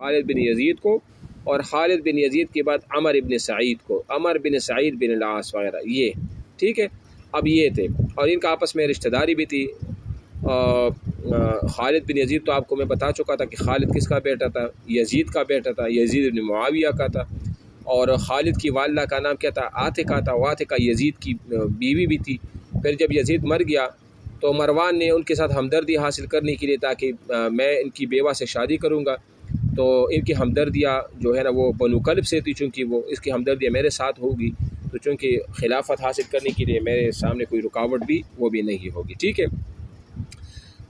خالد بن یزید کو، اور خالد بن یزید کے بعد عمر بن سعید کو، عمر بن سعید بن العاص وغیرہ یہ، ٹھیک ہے۔ اب یہ تھے، اور ان کا آپس میں رشتہ داری بھی تھی۔ خالد بن یزید تو آپ کو میں بتا چکا تھا کہ خالد کس کا بیٹا تھا، یزید کا بیٹا تھا، یزید بن معاویہ کا تھا، اور خالد کی والدہ کا نام کیا تھا، عاتکہ تھا، عاتکہ یزید کی بیوی بھی تھی۔ پھر جب یزید مر گیا تو مروان نے ان کے ساتھ ہمدردی حاصل کرنے کے لیے، تاکہ میں ان کی بیوہ سے شادی کروں گا تو ان کی ہمدردیاں جو ہے نا وہ بنو کلب سے تھی، چونکہ وہ اس کی ہمدردیاں میرے ساتھ ہوگی، تو چونکہ خلافت حاصل کرنے کے لیے میرے سامنے کوئی رکاوٹ بھی وہ بھی نہیں ہوگی، ٹھیک ہے۔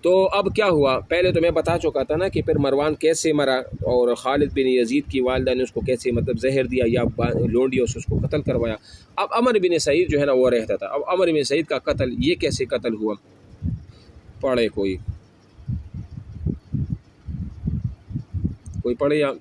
تو اب کیا ہوا، پہلے تو میں بتا چکا تھا نا کہ پھر مروان کیسے مرا، اور خالد بن یزید کی والدہ نے اس کو کیسے مطلب زہر دیا یا لونڈیا اس کو قتل کروایا۔ اب عمر بن سعید جو ہے نا وہ رہتا تھا۔ اب عمر بن سعید کا قتل یہ کیسے قتل ہوا، پڑھے کوئی پڑھے یا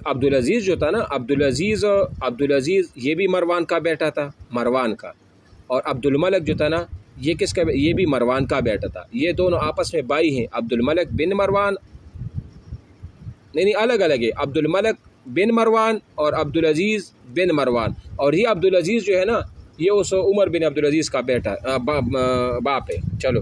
عبدالعزیز جو تھا نا، عبدالعزیز یہ بھی مروان کا بیٹا تھا، مروان کا، اور عبدالملک جو تھا نا یہ کس کا، یہ بھی مروان کا بیٹا تھا۔ یہ دونوں آپس میں بھائی ہیں، عبدالملک بن مروان، نہیں الگ الگ ہے، عبدالملک بن مروان اور عبدالعزیز بن مروان، اور یہ عبدالعزیز جو ہے نا یہ اس عمر بن عبدالعزیز کا بیٹا باپ ہے۔ چلو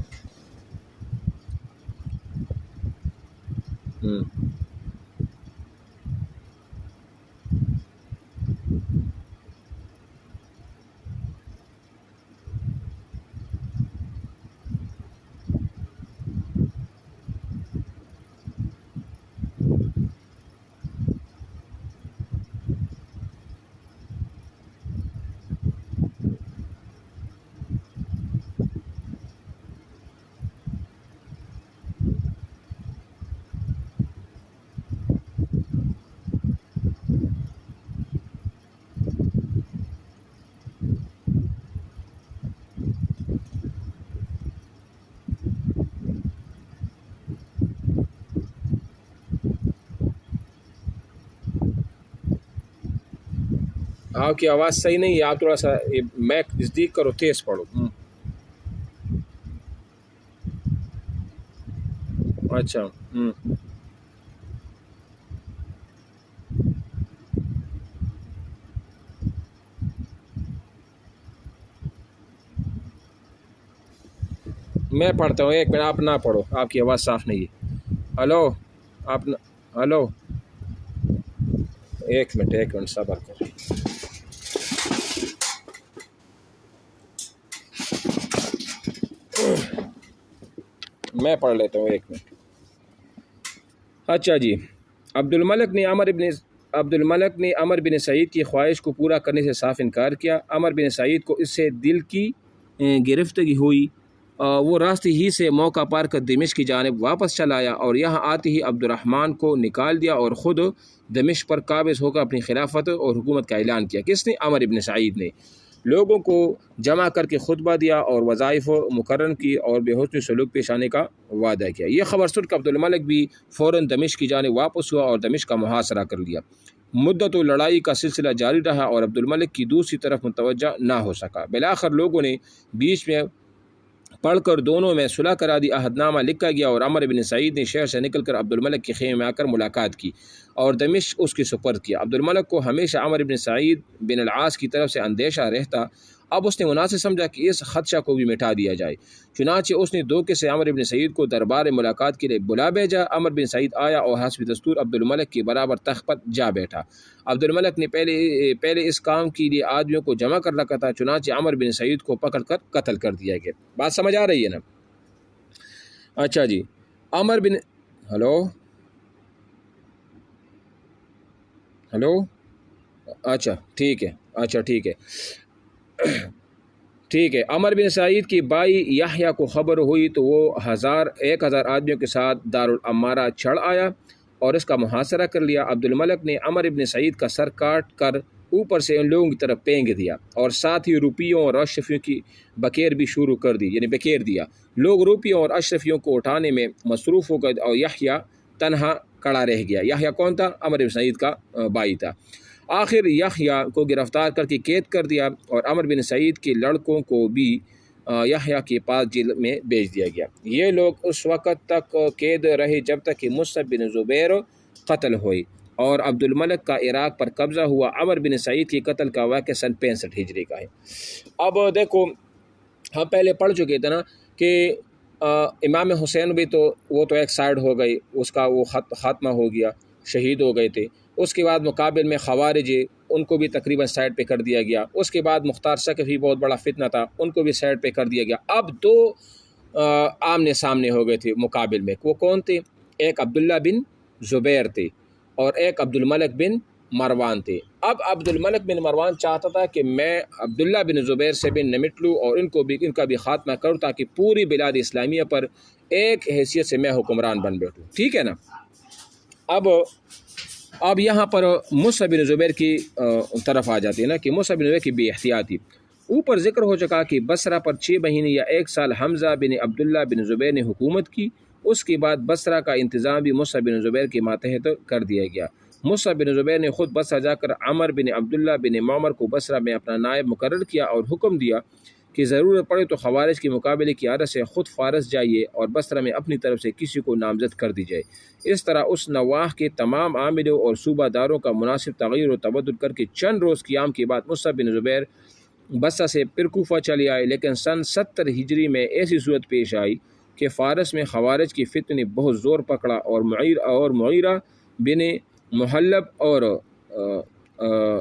آپ کی آواز صحیح نہیں ہے، آپ تھوڑا سا میک نزدیک کرو، تیز پڑھو۔ اچھا میں پڑھتا ہوں، ایک منٹ آپ نہ پڑھو، آپ کی آواز صاف نہیں ہے۔ ہلو آپ ہلو، ایک منٹ صبر کرو۔ میں پڑھ لیتا ہوں، ایک منٹ۔ اچھا جی، عبدالملک نے عمر بن سعید کی خواہش کو پورا کرنے سے صاف انکار کیا۔ عمر بن سعید کو اس سے دل کی گرفتگی ہوئی، وہ راستے ہی سے موقع پار کر دمشق کی جانب واپس چلا آیا، اور یہاں آتے ہی عبد الرحمن کو نکال دیا اور خود دمشق پر قابض ہو کر اپنی خلافت اور حکومت کا اعلان کیا۔ کس نے؟ عمر بن سعید نے۔ لوگوں کو جمع کر کے خطبہ دیا اور وظائف مقرر کی اور بے حسن سلوک پیش آنے کا وعدہ کیا۔ یہ خبر سن کر عبدالملک بھی فوراً دمشق کی جانب واپس ہوا اور دمشق کا محاصرہ کر لیا۔ مدت و لڑائی کا سلسلہ جاری رہا اور عبدالملک کی دوسری طرف متوجہ نہ ہو سکا۔ بالآخر لوگوں نے بیچ میں پڑھ کر دونوں میں صلح کرا دی، عہد نامہ لکھا گیا، اور عمر بن سعید نے شہر سے نکل کر عبدالملک کے خیمے میں آ کر ملاقات کی اور دمشق اس کی سپرد کیا۔ عبدالملک کو ہمیشہ عمر بن سعید بن العاص کی طرف سے اندیشہ رہتا اب اس نے مناسب سمجھا کہ اس خدشہ کو بھی مٹا دیا جائے، چنانچہ اس نے دھوکے سے عمر بن سعید کو دربار ملاقات کے لیے بلا بھیجا۔ عمر بن سعید آیا اور حسب دستور عبد الملک کے برابر تخت پر جا بیٹھا۔ عبد الملک نے پہلے اس کام کے لیے آدمیوں کو جمع کر رکھا تھا، چنانچہ عمر بن سعید کو پکڑ کر قتل کر دیا گیا۔ بات سمجھ آ رہی ہے نا؟ اچھا جی، عمر بن ہلو اچھا ٹھیک ہے ٹھیک ہے۔ عمر بن سعید کی بائی یحییٰ کو خبر ہوئی تو وہ 1000 آدمیوں کے ساتھ دارالعمارہ چڑھ آیا اور اس کا محاصرہ کر لیا۔ عبد الملک نے عمر بن سعید کا سر کاٹ کر اوپر سے ان لوگوں کی طرف پھینک دیا اور ساتھ ہی روپیوں اور اشرفیوں کی بکیر بھی شروع کر دی، یعنی بکیر دیا۔ لوگ روپیوں اور اشرفیوں کو اٹھانے میں مصروف ہو گئے اور یحییٰ تنہا کڑا رہ گیا۔ یحییٰ کون تھا؟ عمر بن سعید کا بھائی تھا۔ آخر یحییٰ کو گرفتار کر کے قید کر دیا اور عمر بن سعید کے لڑکوں کو بھی یحییٰ کے پاس جیل میں بھیج دیا گیا۔ یہ لوگ اس وقت تک قید رہے جب تک کہ مصعب بن زبیر قتل ہوئی اور عبد الملک کا عراق پر قبضہ ہوا۔ عمر بن سعید کے قتل کا واقعہ سن 65 ہجری کا ہے۔ اب دیکھو، ہم پہلے پڑھ چکے تھے نا کہ امام حسین بھی تو وہ تو ایک سائیڈ ہو گئی، اس کا وہ خاتمہ ہو گیا، شہید ہو گئے تھے۔ اس کے بعد مقابل میں خوارج، ان کو بھی تقریباً سائڈ پہ کر دیا گیا۔ اس کے بعد مختار ثقفی بہت بڑا فتنہ تھا، ان کو بھی سائڈ پہ کر دیا گیا۔ اب دو آمنے سامنے ہو گئے تھے مقابل میں، وہ کون تھے؟ ایک عبداللہ بن زبیر تھے اور ایک عبد الملک بن مروان تھے۔ اب عبد الملک بن مروان چاہتا تھا کہ میں عبداللہ بن زبیر سے بھی نمٹ لوں اور ان کا بھی خاتمہ کروں تاکہ پوری بلاد اسلامیہ پر ایک حیثیت سے میں حکمران بن بیٹھوں، ٹھیک ہے نا؟ اب یہاں پر مصعب بن زبیر کی طرف آ جاتی ہے نا کہ مصعب بن زبیر کی بے احتیاطی۔ اوپر ذکر ہو چکا کہ بصرہ پر 6 مہینے یا 1 سال حمزہ بن عبداللہ بن زبیر نے حکومت کی۔ اس کے بعد بصرہ کا انتظام بھی مصعب بن زبیر کے ماتحت کر دیا گیا۔ مصعب بن زبیر نے خود بصرہ جا کر عمر بن عبداللہ بن معمر کو بصرہ میں اپنا نائب مقرر کیا اور حکم دیا کہ ضرورت پڑے تو خوارج کے مقابلے کی عادت سے خود فارس جائیے اور بصرہ میں اپنی طرف سے کسی کو نامزد کر دی جائے۔ اس طرح اس نواح کے تمام عاملوں اور صوبہ داروں کا مناسب تغیر و تبدل کر کے چند روز قیام کے بعد مصعب بن زبیر بصرہ سے پھر کوفہ چلے آئے، لیکن سن 70 ہجری میں ایسی صورت پیش آئی کہ فارس میں خوارج کی فتنہ نے بہت زور پکڑا اور معیرہ بن محلب اور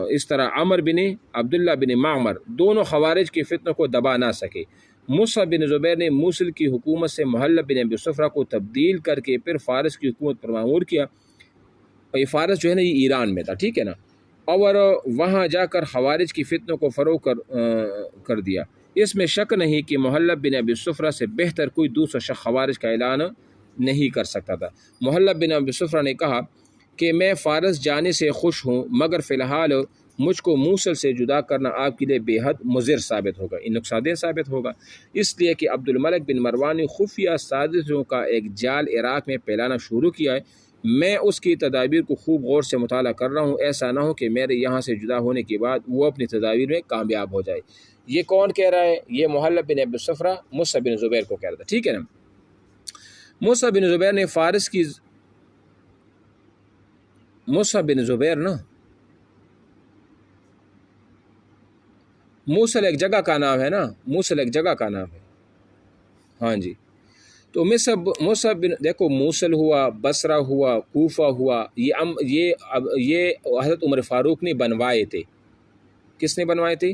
اس طرح عمر بن عبداللہ بن معمر دونوں خوارج کی فتنہ کو دبا نہ سکے۔ مصعب بن زبیر نے موصل کی حکومت سے محلب بن ابی صفرہ کو تبدیل کر کے پھر فارس کی حکومت پر معمور کیا۔ اور یہ فارس جو ہے نا، یہ ایران میں تھا، ٹھیک ہے نا، اور وہاں جا کر خوارج کی فتنوں کو فروغ کر دیا۔ اس میں شک نہیں کہ محلب بن ابی صفرہ سے بہتر کوئی دوسرا شخص خوارج کا اعلان نہیں کر سکتا تھا۔ محلب بن ابی صفرہ نے کہا کہ میں فارس جانے سے خوش ہوں، مگر فی الحال مجھ کو موصل سے جدا کرنا آپ کے لیے بے حد مضر ثابت ہوگا، نقصان دہ ثابت ہوگا، اس لیے کہ عبد الملک بن مروان نے خفیہ سازشوں کا ایک جال عراق میں پھیلانا شروع کیا ہے۔ میں اس کی تدابیر کو خوب غور سے مطالعہ کر رہا ہوں، ایسا نہ ہو کہ میرے یہاں سے جدا ہونے کے بعد وہ اپنی تدابیر میں کامیاب ہو جائے۔ یہ کون کہہ رہا ہے؟ یہ محلب بن ابی صفرہ مصعب بن زبیر کو کہہ رہا تھا، ٹھیک ہے نا۔ مصعب بن زبیر نے فارس کی مصعب بن زبیر نا، موصل ایک جگہ کا نام ہے نا، موصل ایک جگہ کا نام ہے، ہاں جی۔ تو مصعب بن، دیکھو موصل ہوا، بصرہ ہوا، کوفہ ہوا، یہ حضرت عمر فاروق نے بنوائے تھے۔ کس نے بنوائے تھے؟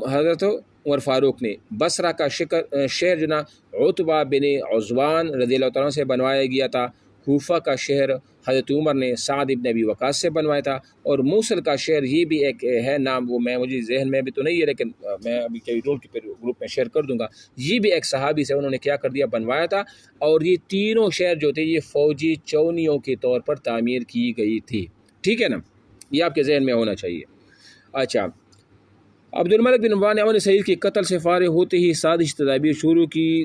حضرت عمر فاروق نے۔ بصرہ کا شہر جو نا عتبہ بن عثمان رضی اللہ تعالیٰ سے بنوایا گیا تھا۔ کوفہ کا شہر حضرت عمر نے سعد ابن ابی وقاص سے بنوایا تھا، اور موصل کا شہر یہ بھی ایک ہے نام، وہ مجھے ذہن میں بھی تو نہیں ہے، لیکن میں ابھی کئی گروپ میں شیئر کر دوں گا۔ یہ بھی ایک صحابی سے انہوں نے کیا کر دیا، بنوایا تھا، اور یہ تینوں شہر جو تھے یہ فوجی چونیوں کے طور پر تعمیر کی گئی تھی، ٹھیک ہے نا، یہ آپ کے ذہن میں ہونا چاہیے۔ اچھا، عبد الملک بن مروان نے عمر سعید کے قتل سے فارغ ہوتے ہی سازش تدابیر شروع کی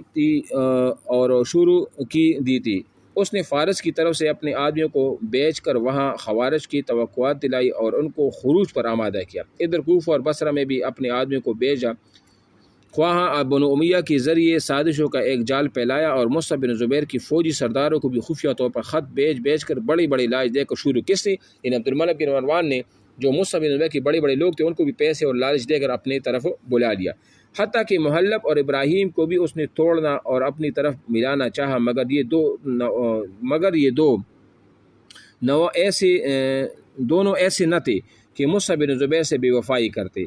تھی۔ اس نے فارس کی طرف سے اپنے آدمیوں کو بیچ کر وہاں خوارج کی توقعات دلائی اور ان کو خروج پر آمادہ کیا۔ ادھر کوفہ اور بصرہ میں بھی اپنے آدمیوں کو بھیجا، خواہاں بنو امیہ کے ذریعے سازشوں کا ایک جال پھیلایا اور مصعب بن زبیر کی فوجی سرداروں کو بھی خفیہ طور پر خط بیچ کر بڑی لاج دے کر شروع کس نے؟ عبد الملک بن مروان نے جو مصعب بن زبیر کے بڑے بڑے لوگ تھے ان کو بھی پیسے اور لالچ دے کر اپنے طرف بلا لیا، حتیٰ کہ محلب اور ابراہیم کو بھی اس نے توڑنا اور اپنی طرف ملانا چاہا، مگر یہ دونوں ایسے نہ تھے کہ مصعب بن زبیر سے بے وفائی کرتے۔